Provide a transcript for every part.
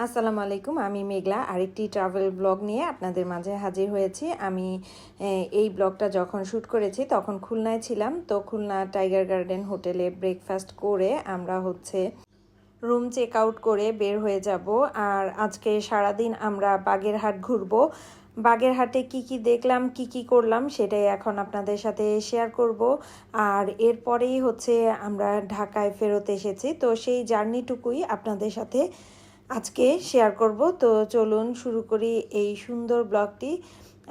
আসসালামু আলাইকুম, আমি মেঘলা আরেকটি ট্রাভেল ব্লগ নিয়ে আপনাদের মাঝে হাজির হয়েছি। আমি এই ব্লগটা যখন শ্যুট করেছি তখন খুলনায় ছিলাম। তো খুলনা টাইগার গার্ডেন হোটেলে ব্রেকফাস্ট করে আমরা রুম চেক আউট করে বের হয়ে যাব। আর আজকে সারাদিন আমরা বাগেরহাট ঘুরবো। বাগেরহাটে কি কি দেখলাম, কি কি করলাম সেটাই এখন আপনাদের সাথে শেয়ার করব। আর এরপরেই আমরা ঢাকায় ফেরত এসেছি, তো সেই জার্নিটুকুই আপনাদের সাথে আজকে শেয়ার করব। তো চলুন শুরু করি এই সুন্দর ব্লগটি।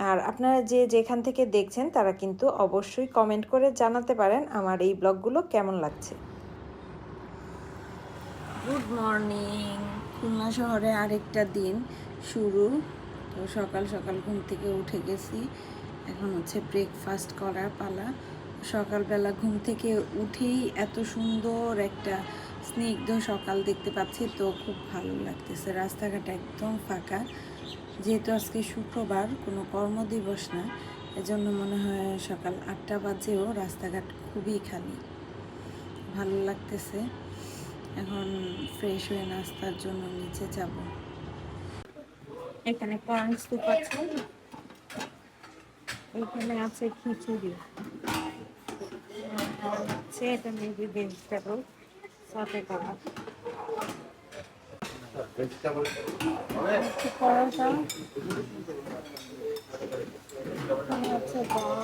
আর আপনারা যে যেখান থেকে দেখছেন তারা কিন্তু অবশ্যই কমেন্ট করে জানাতে পারেন আমার এই ব্লগগুলো কেমন লাগছে। Good morning. খুলনা শহরে আরেকটা দিন শুরু। তো সকাল সকাল ঘুম থেকে উঠে গেছি, এখন ব্রেকফাস্ট করার পালা। সকালবেলা ঘুম থেকে উঠেই এত সুন্দর একটা স্নিগ্ধ সকাল দেখতে পাচ্ছি, তো খুব ভালো লাগতেছে। রাস্তাঘাট একদম ফাঁকা, যেহেতু আজকে শুক্রবার, কোনো কর্মদিবস না, এজন্য মনে হয় সকাল 8টা বাজেও রাস্তাঘাট খুবই খালি, ভালো লাগতেছে। এখন ফ্রেশ হয়ে নাস্তার জন্য নিচে যাব। এখানে কর্ন স্যুপ আছে, এখানে আছে খিচুড়ি, এটা মেবি ভেজিটেবল সাথে করা পরোটা,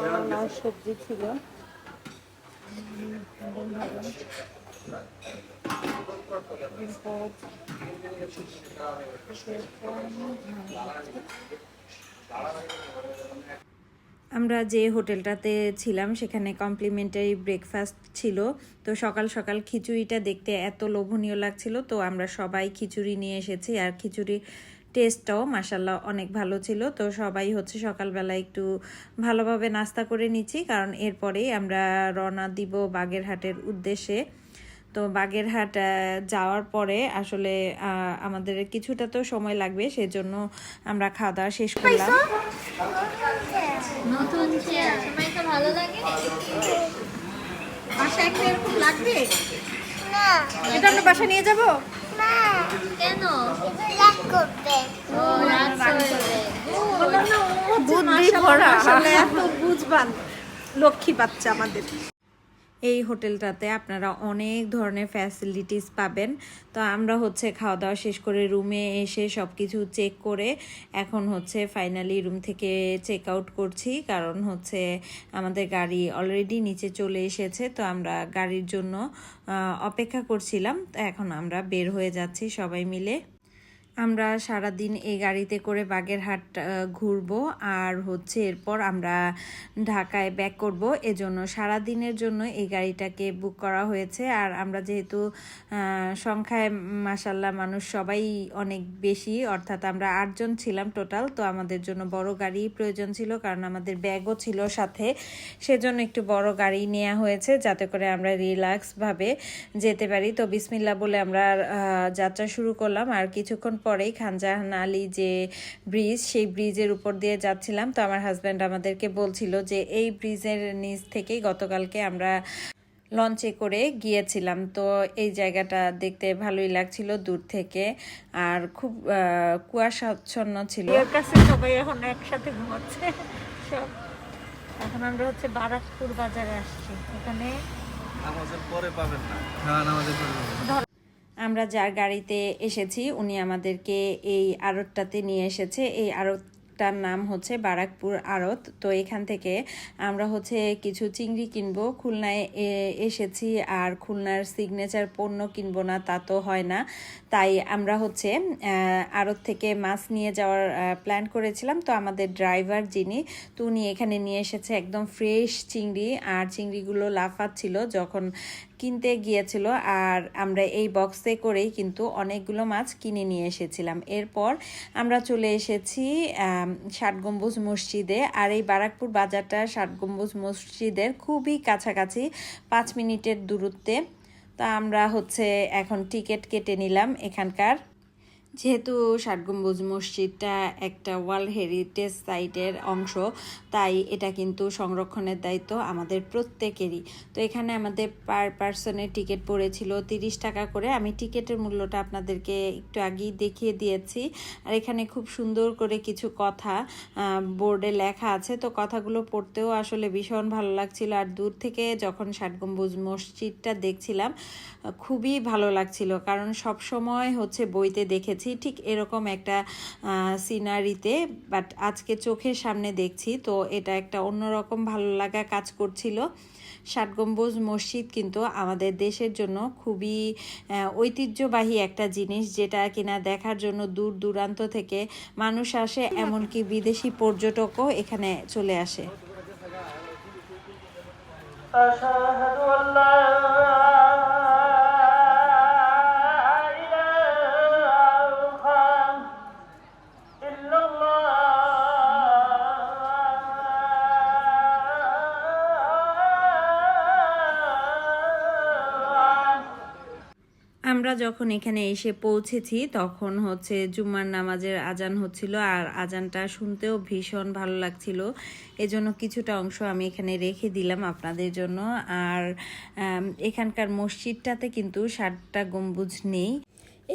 ডাল আর সবজি ছিল। আমরা যে হোটেলটাতে ছিলাম সেখানে কমপ্লিমেন্টারি ব্রেকফাস্ট ছিল। তো সকাল সকাল খিচুড়িটা দেখতে এত লোভনীয় লাগছিল, তো আমরা সবাই খিচুড়ি নিয়ে এসেছি। আর খিচুড়ির টেস্টটাও মাশাল্লাহ অনেক ভালো ছিল। তো সবাই সকালবেলা একটু ভালোভাবে নাস্তা করে নিচ্ছি, কারণ এরপরেই আমরা রওনা দিব বাগেরহাটের উদ্দেশ্যে। তো বাগেরহাট যাওয়ার পরে আসলে আমাদের কিছুটা তো সময় লাগবে, সেজন্য আমরা খাওয়া দাওয়া শেষ করলাম। নতুন চেয়ার সবাইকে ভালো লাগে। বাসায় একটা এরকম লাগবে না, এটা আমরা বাসা নিয়ে যাব না, কেন? রাগ করবে। ও রাত করবে। বললাম না, ও বুদ্ধি ভরা, আসলে এত বুঝবান লক্ষ্মী বাচ্চা আমাদের। এই হোটেলটাতে আপনারা অনেক ধরনের ফ্যাসিলিটিস পাবেন। তো আমরা খাওয়া দাওয়া শেষ করে রুমে এসে সব কিছু চেক করে এখন ফাইনালি রুম থেকে চেক আউট করছি, কারণ আমাদের গাড়ি অলরেডি নিচে চলে এসেছে। তো আমরা গাড়ির জন্য অপেক্ষা করছিলাম। তো এখন আমরা বের হয়ে যাচ্ছি সবাই মিলে। আমরা সারাদিন এই গাড়িতে করে বাগেরহাট ঘুরবো, আর এরপর আমরা ঢাকায় ব্যাক করব। এজন্য সারাদিনের জন্য এই গাড়িটাকে বুক করা হয়েছে। আর আমরা যেহেতু সংখ্যায় মাশাল্লাহ মানুষ সবাই অনেক বেশি, অর্থাৎ আমরা 8 জন ছিলাম টোটাল। তো আমাদের জন্য বড় গাড়ি প্রয়োজন ছিল, কারণ আমাদের ব্যাগও ছিল সাথে, সেজন্য একটু বড় গাড়ি নেওয়া হয়েছে যাতে করে আমরা রিল্যাক্সভাবে যেতে পারি। তো বিসমিল্লাহ বলে আমরা যাত্রা শুরু করলাম। আর কিছুক্ষণ পরেই খানজাহান আলী যে ব্রিজ, সেই ব্রিজের উপর দিয়ে যাচ্ছিলাম। তো আমার হাজব্যান্ড আমাদেরকে বলছিল যে এই ব্রিজের নিচ থেকেই গতকালকে আমরা লঞ্চে করে গিয়েছিলাম। তো এই জায়গাটা দেখতে ভালোই লাগছিল দূর থেকে, আর খুব কুয়াশাচ্ছন্ন ছিল। এর কাছে সবাই এখন একসাথে ঘুমাচ্ছে সব। এখন আমরা বারাকপুর বাজারে আসছি। এখানে নামাজের পরে পাবেন না। হ্যাঁ, নামাজের পরে পাবেন। আমরা যার গাড়িতে এসেছি উনি আমাদেরকে এই আড়তটাতে নিয়ে এসেছে। এই আড়তটার নাম বারাকপুর আড়ত। তো এখান থেকে আমরা কিছু চিংড়ি কিনবো। খুলনায় এসেছি আর খুলনার সিগনেচার পণ্য কিনবো না তা তো হয় না, তাই আমরা আড়ত থেকে মাছ নিয়ে যাওয়ার প্ল্যান করেছিলাম। তো আমাদের ড্রাইভার যিনি, তো উনি এখানে নিয়ে এসেছে একদম ফ্রেশ চিংড়ি, আর চিংড়িগুলো লাফাচ্ছিল যখন কিনতে গিয়েছিল। আর আমরা এই বক্সে করেই কিন্তু অনেকগুলো মাছ কিনে নিয়ে এসেছিলাম। এরপর আমরা চলে এসেছি 7 গম্বুজ মসজিদে। আর এই বারাকপুর বাজারটা 7 গম্বুজ মসজিদের খুবই কাছাকাছি, 5 মিনিটের দূরত্বে। তো আমরা এখন টিকিট কেটে নিলাম এখানকার। যেহেতু ষাট গম্বুজ মসজিদটা একটা ওয়ার্ল্ড হেরিটেজ সাইটের অংশ, তাই এটা কিন্তু সংরক্ষণের দায়িত্ব আমাদের প্রত্যেকেরই। তো এখানে আমাদের পার পার্সনের টিকিট পড়েছিল 30 টাকা করে। আমি টিকিটের মূল্যটা আপনাদেরকে একটু আগেই দেখিয়ে দিয়েছি। আর এখানে খুব সুন্দর করে কিছু কথা বোর্ডে লেখা আছে, তো কথাগুলো পড়তেও আসলে ভীষণ ভালো লাগছিল। আর দূর থেকে যখন ষাট গম্বুজ মসজিদটা দেখছিলাম খুবই ভালো লাগছিল, কারণ সব সময় হচ্ছে বইতে দেখেছি ঠিক এরকম একটা সিনারিতে, বাট আজকে চোখের সামনে দেখছি, তো এটা একটা অন্যরকম ভালো লাগা কাজ করছিল। ষাট গম্বুজ মসজিদ কিন্তু আমাদের দেশের জন্য খুবই ঐতিহ্যবাহী একটা জিনিস, যেটা কিনা দেখার জন্য দূর দূরান্ত থেকে মানুষ আসে, এমনকি বিদেশি পর্যটকও এখানে চলে আসে। أشهد أن لا إله إلا الله আমরা যখন এখানে এসে পৌঁছেছি তখন হচ্ছে জুম্মার নামাজের আজান হচ্ছিল, আর আজানটা শুনতেও ভীষণ ভালো লাগছিল। এজন্য কিছুটা অংশ আমি এখানে রেখে দিলাম আপনাদের জন্য। আর এখানকার মসজিদটাতে কিন্তু 60টা গম্বুজ নেই।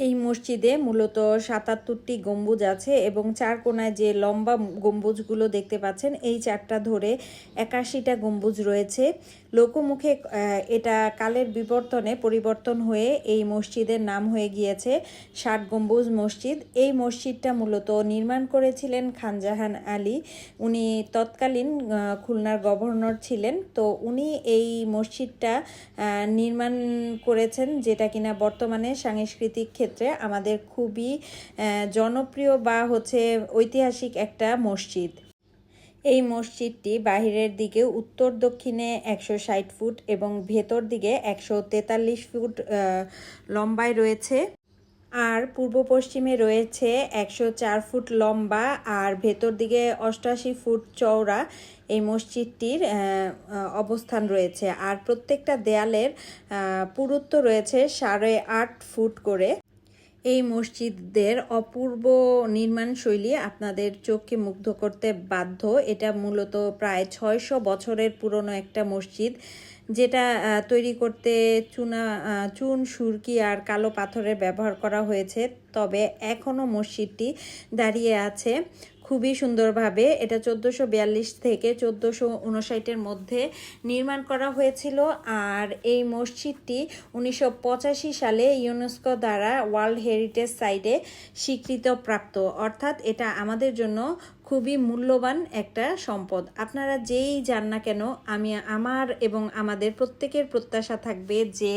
এই মসজিদে মূলত 77টি গম্বুজ আছে, এবং চার কোনায় যে লম্বা গম্বুজগুলো দেখতে পাচ্ছেন এই চারটা ধরে 81টা গম্বুজ রয়েছে। লোকমুখে এটা কালের বিবর্তনে পরিবর্তন হয়ে এই মসজিদের নাম হয়ে গিয়েছে 60 গম্বুজ মসজিদ। এই মসজিদটা মূলত নির্মাণ করেছিলেন খানজাহান আলী। উনি তৎকালীন খুলনার গভর্নর ছিলেন, তো উনি এই মসজিদটা নির্মাণ করেছেন, যেটা কিনা বর্তমানে সাংস্কৃতিক ক্ষেত্রে আমাদের খুবই জনপ্রিয় বা হচ্ছে ঐতিহাসিক একটা মসজিদ। এই মসজিদটি বাহিরের দিকে উত্তর দক্ষিণে 160 ফুট এবং ভেতর দিকে 143 ফুট লম্বায় রয়েছে, আর পূর্ব পশ্চিমে রয়েছে 104 ফুট লম্বা আর ভেতর দিকে 88 ফুট চওড়া এই মসজিদটির অবস্থান রয়েছে। আর প্রত্যেকটা দেয়ালের পুরুত্ব রয়েছে 8.5 ফুট করে। এই মসজিদের অপূর্ব নির্মাণ শৈলী আপনাদের চোখকে মুগ্ধ করতে বাধ্য। এটা মূলত প্রায় 600 বছরের পুরনো একটা মসজিদ, যেটা তৈরি করতে চুন, সুরকি আর কালো পাথরের ব্যবহার করা হয়েছে। তবে এখনও মসজিদটি দাঁড়িয়ে আছে খুবই সুন্দরভাবে। এটা 1442 থেকে 1459-এর মধ্যে নির্মাণ করা হয়েছিল। আর এই মসজিদটি 1985 সালে ইউনেস্কো দ্বারা ওয়ার্ল্ড হেরিটেজ সাইটে স্বীকৃতপ্রাপ্ত, অর্থাৎ এটা আমাদের জন্য খুবই মূল্যবান একটা সম্পদ। আপনারা যেই যান না কেন, আমার এবং আমাদের প্রত্যেকের প্রত্যাশা থাকবে যে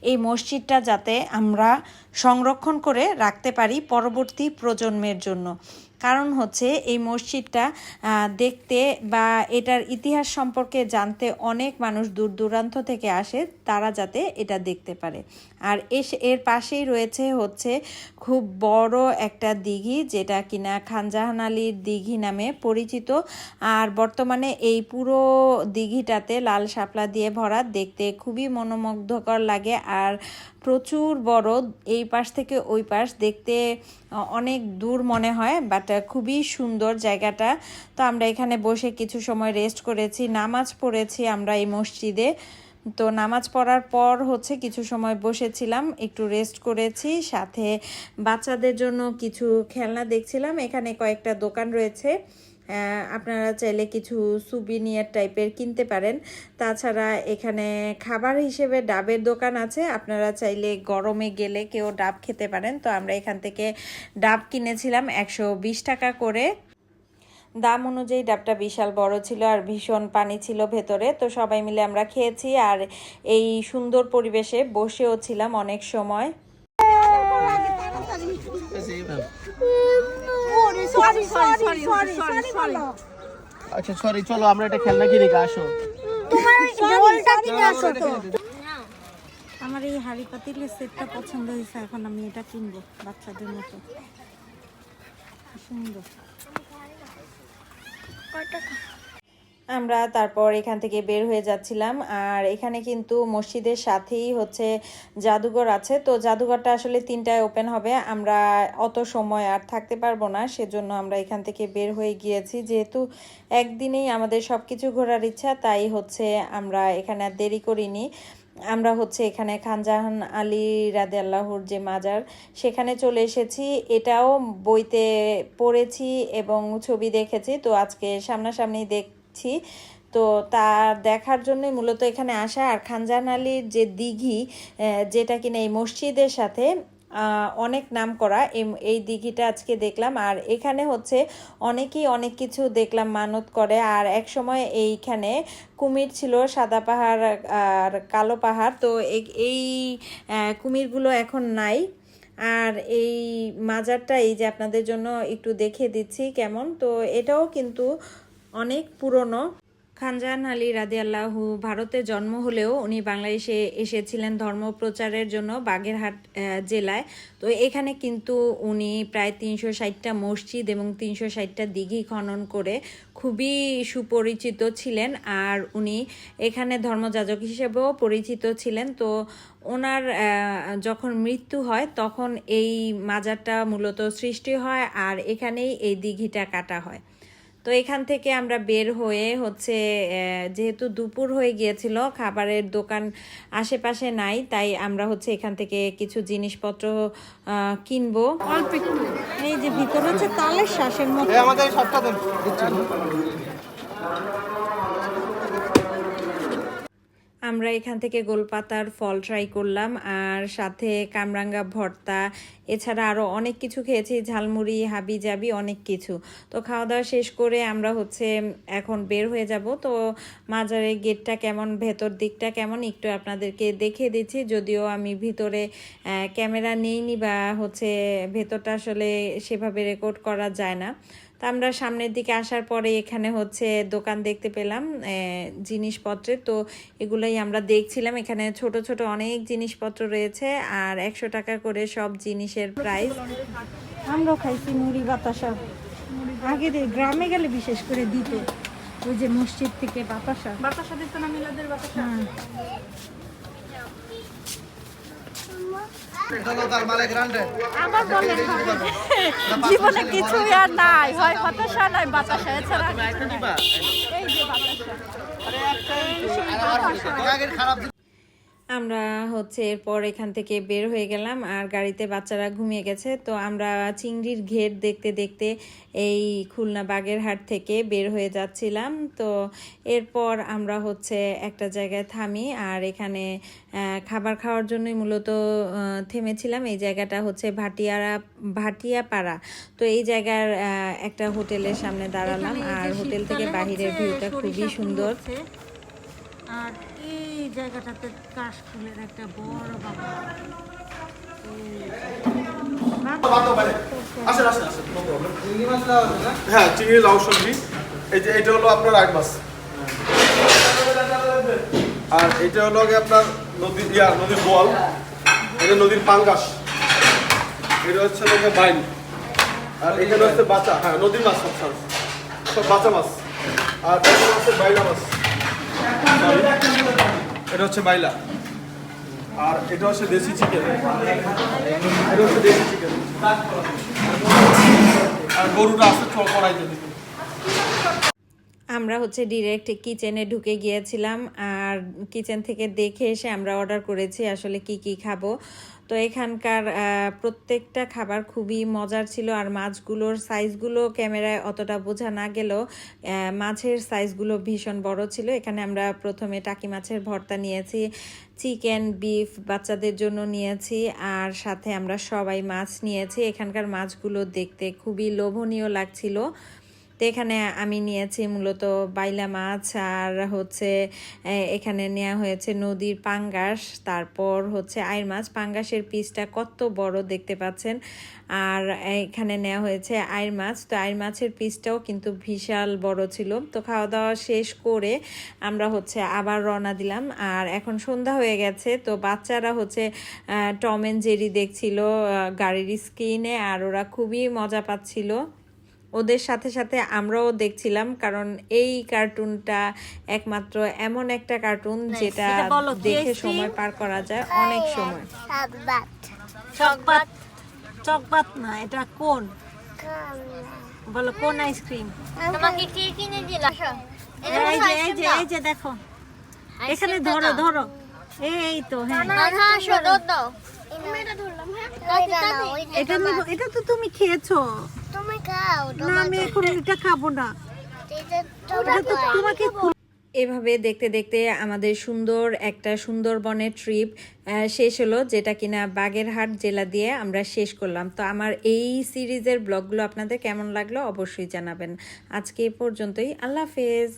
এই মসজিদটা যাতে আমরা সংরক্ষণ করে রাখতে পারি পরবর্তী প্রজন্মের জন্য। কারণ হচ্ছে এই মসজিদটা দেখতে বা এটার ইতিহাস সম্পর্কে জানতে অনেক মানুষ দূর দূরান্ত থেকে আসে, তারা যাতে এটা দেখতে পারে। আর এর পাশেই রয়েছে হচ্ছে খুব বড় একটা দিঘি, যেটা কিনা খানজাহান আলীর দিঘি নামে পরিচিত। আর বর্তমানে এই পুরো দিঘিটাতে লাল শাপলা দিয়ে ভরা, দেখতে খুবই মনোমুগ্ধকর লাগে আর প্রচুর বড়। এই পাশ থেকে ওই পাশ দেখতে অনেক দূর মনে হয়, বাট খুবই সুন্দর জায়গাটা। তো আমরা এখানে বসে কিছু সময় রেস্ট করেছি, নামাজ পড়েছি আমরা এই মসজিদে। তো নামাজ পড়ার পর হচ্ছে কিছু সময় বসেছিলাম, একটু রেস্ট করেছি, সাথে বাচ্চাদের জন্য কিছু খেলনা দেখছিলাম। এখানে কয়েকটা দোকান রয়েছে, আপনারা চাইলে কিছু সুভিনিয়ার টাইপের কিনতে পারেন। তাছাড়া এখানে খাবার হিসেবে ডাবের দোকান আছে, আপনারা চাইলে গরমে গেলে কেউ ডাব খেতে পারেন। তো আমরা এখান থেকে ডাব কিনেছিলাম 120 টাকা করে। দাম অনুযায়ী ডাবটা বিশাল বড় ছিল আর ভীষণ পানি ছিল ভেতরে। তো সবাই মিলে আমরা খেয়েছি আর এই সুন্দর পরিবেশে বসেও ছিলাম অনেক সময়। আচ্ছা সরি, চলো আমরা একটা খেলনা কিনে আসো। আমার এই হাড়ি পাতিলের সেটটা পছন্দ হয়েছে, এখন আমি এটা কিনবো বাচ্চাদের মতো। সুন্দর। আমরা তারপর এখান থেকে বের হয়ে যাচ্ছিলাম। আর এখানে কিন্তু মসজিদের সাথেই হচ্ছে জাদুঘর আছে। তো জাদুঘরটা আসলে 3টায় ওপেন হবে, আমরা অত সময় আর থাকতে পারবো না, সেজন্য আমরা এখান থেকে বের হয়ে গিয়েছি। যেহেতু একদিনেই আমাদের সব কিছু ঘোরার ইচ্ছা, তাই হচ্ছে আমরা এখানে আর দেরি করিনি। আমরা হচ্ছে এখানে খানজাহান আলী রাদিয়াল্লাহুর যে মাজার, সেখানে চলে এসেছি। এটাও বইতে পড়েছি এবং ছবি দেখেছি, তো আজকে সামনাসামনি দেখছি। তো তা দেখার জন্য মূলত এখানে আসা। আর খানজাহান আলীর যে দিঘি, যেটা কিনা এই মসজিদের সাথে অনেক নাম করা, এই দিঘিটা আজকে দেখলাম। আর এখানে হচ্ছে অনেকেই অনেক কিছু দেখলাম মানত করে। আর এক সময় এইখানে কুমির ছিল, সাদা পাহাড় আর কালো পাহাড়। তো এই কুমিরগুলো এখন নাই। আর এই মাজারটা এই যে আপনাদের জন্য একটু দেখিয়ে দিচ্ছি কেমন। তো এটাও কিন্তু অনেক পুরনো। খানজাহান আলী রাদিয়াল্লাহু ভারতে জন্ম হলেও উনি বাংলাদেশে এসেছিলেন ধর্ম প্রচারের জন্য বাগেরহাট জেলায়। তো এখানে কিন্তু উনি প্রায় 360টা মসজিদ এবং 360টা দিঘি খনন করে খুবই সুপরিচিত ছিলেন। আর উনি এখানে ধর্মযাজক হিসেবেও পরিচিত ছিলেন। তো ওনার যখন মৃত্যু হয় তখন এই মাজারটা মূলত সৃষ্টি হয়, আর এখানেই এই দিঘিটা কাটা হয়। তো এখান থেকে আমরা বের হয়ে হচ্ছে, যেহেতু দুপুর হয়ে গিয়েছিল, খাবারের দোকান আশেপাশে নাই, তাই আমরা হচ্ছে এখান থেকে কিছু জিনিসপত্র কিনবো অল্প একটু। এই যে ভিতরে হচ্ছে তালের শ্বাসের মতো। আমাদের সবটা দেন। আমরা এখান থেকে গোলপাতার ফল ট্রাই করলাম, আর সাথে কামরাঙ্গা ভর্তা, এছাড়া আরও অনেক কিছু খেয়েছি, ঝালমুড়ি, হাবি জাবি অনেক কিছু। তো খাওয়া দাওয়া শেষ করে আমরা হচ্ছে এখন বের হয়ে যাব। তো মাজারের গেটটা কেমন, ভেতর দিকটা কেমন একটু আপনাদেরকে দেখিয়ে দিচ্ছি। যদিও আমি ভিতরে ক্যামেরা নেইনি বা হচ্ছে ভেতরটা আসলে সেভাবে রেকর্ড করা যায় না। তা আমরা সামনের দিকে আসার পরে এখানে হচ্ছে দোকান দেখতে পেলাম জিনিসপত্রের। তো এগুলোই আমরা দেখছিলাম। এখানে ছোট ছোট অনেক জিনিসপত্র রয়েছে, আর 100 টাকা করে সব জিনিসের প্রাইস। আমরাও খাইছি মুড়ি বাতাসা। আগে গ্রামে গেলে বিশেষ করে দিত, ওই যে মসজিদ থেকে বাতাসা দিত না, মিলাদের বাতাসা। জীবনে কিছুই আর নাই, হয় হতাশা নাই বাতাসা, এছাড়া এই যে বাতাসা। আমরা হচ্ছে এরপর এখান থেকে বের হয়ে গেলাম, আর গাড়িতে বাচ্চারা ঘুমিয়ে গেছে। তো আমরা চিংড়ির ঘের দেখতে দেখতে এই খুলনা বাগেরহাট থেকে বের হয়ে যাচ্ছিলাম। তো এরপর আমরা হচ্ছে একটা জায়গায় থামি, আর এখানে খাবার খাওয়ার জন্যই মূলত থেমেছিলাম। এই জায়গাটা হচ্ছে ভাটিয়াপাড়া। তো এই জায়গার একটা হোটেলের সামনে দাঁড়ালাম, আর হোটেল থেকে বাহিরের ভিউটা খুবই সুন্দর। আর এই জায়গাটাতে কাশফুলের একটা বড় বাগান। হ্যাঁ, চিংড়ি, লাউ সবজি। এই যে এটা হলো আপনার আট মাছ, আর এটা হলো আপনার নদীর বোয়াল, এটা নদীর পাঙ্গাস, এটা হচ্ছে বাইন, আর এখানে হচ্ছে বাচ্চা, হ্যাঁ নদীর মাছ, সব বাচ্চা মাছ। আর এখানে হচ্ছে বাইলা মাছ, এটা হচ্ছে বাইলা। আর এটা হচ্ছে দেশি চিকেন, এটা হচ্ছে দেশি চিকেন। আর গরুটা আছে কড়াইতে দিতে। আমরা হচ্ছে ডিরেক্ট কিচেনে ঢুকে গিয়েছিলাম, আর কিচেন থেকে দেখে এসে আমরা অর্ডার করেছি আসলে কি কি খাবো। তো এখানকার প্রত্যেকটা খাবার খুবই মজার ছিল। আর মাছগুলোর সাইজগুলো ক্যামেরায় অতটা বোঝা না গেলেও মাছের সাইজগুলো ভীষণ বড় ছিল। এখানে আমরা প্রথমে টাকি মাছের ভর্তা নিয়েছি, চিকেন, বিফ বাচ্চাদের জন্য নিয়েছি, আর সাথে আমরা সবাই মাছ নিয়েছি। এখানকার মাছগুলো দেখতে খুবই লোভনীয় লাগছিল। তো এখানে আমি নিয়েছি মূলত বাইলা মাছ, আর হচ্ছে এখানে নেওয়া হয়েছে নদীর পাঙ্গাস, তারপর হচ্ছে আইর মাছ। পাঙ্গাসের পিসটা কত বড় দেখতে পাচ্ছেন। আর এখানে নেওয়া হয়েছে আইর মাছ। তো আইর মাছের পিসটাও কিন্তু বিশাল বড় ছিল। তো খাওয়া দাওয়া শেষ করে আমরা হচ্ছে আবার রওনা দিলাম। আর এখন সন্ধ্যা হয়ে গেছে। তো বাচ্চারা হচ্ছে টম অ্যান্ড জেরি দেখছিল গাড়ির স্ক্রিনে, আর ওরা খুবই মজা পাচ্ছিল। ওদের সাথে সাথে আমরাও দেখছিলাম, কারণ এই কার্টুনটা একমাত্র এমন একটা কার্টুন যেটা এটা বলো, কি দেখে ice cream? সময় পার করা যায় অনেক সময়। সাতবাত চকবাত। চকবাত না, এটা কোন? কমলা বলো কোন আইসক্রিম? তোমাকে কে কিনে দিল এই যে দেখো, এখানে ধরো ধরো, এই তো হ্যাঁ, দাও এটা ধরলাম হ্যাঁ এটা নিবো। এটা তো তুমি খেয়েছো তুমি খাও না, আমি এখন এটা খাবো না, এটা এটা তো তোমাকে এভাবে দেখতে দেখতে আমাদের সুন্দর একটা সুন্দরবনের ট্রিপ শেষ হলো, যেটা কিনা বাগেরহাট জেলা দিয়ে আমরা শেষ করলাম। তো আমার এই সিরিজের ব্লগগুলো আপনাদের কেমন লাগলো অবশ্যই জানাবেন। আজকে এই পর্যন্তই, আল্লাহ হাফেজ।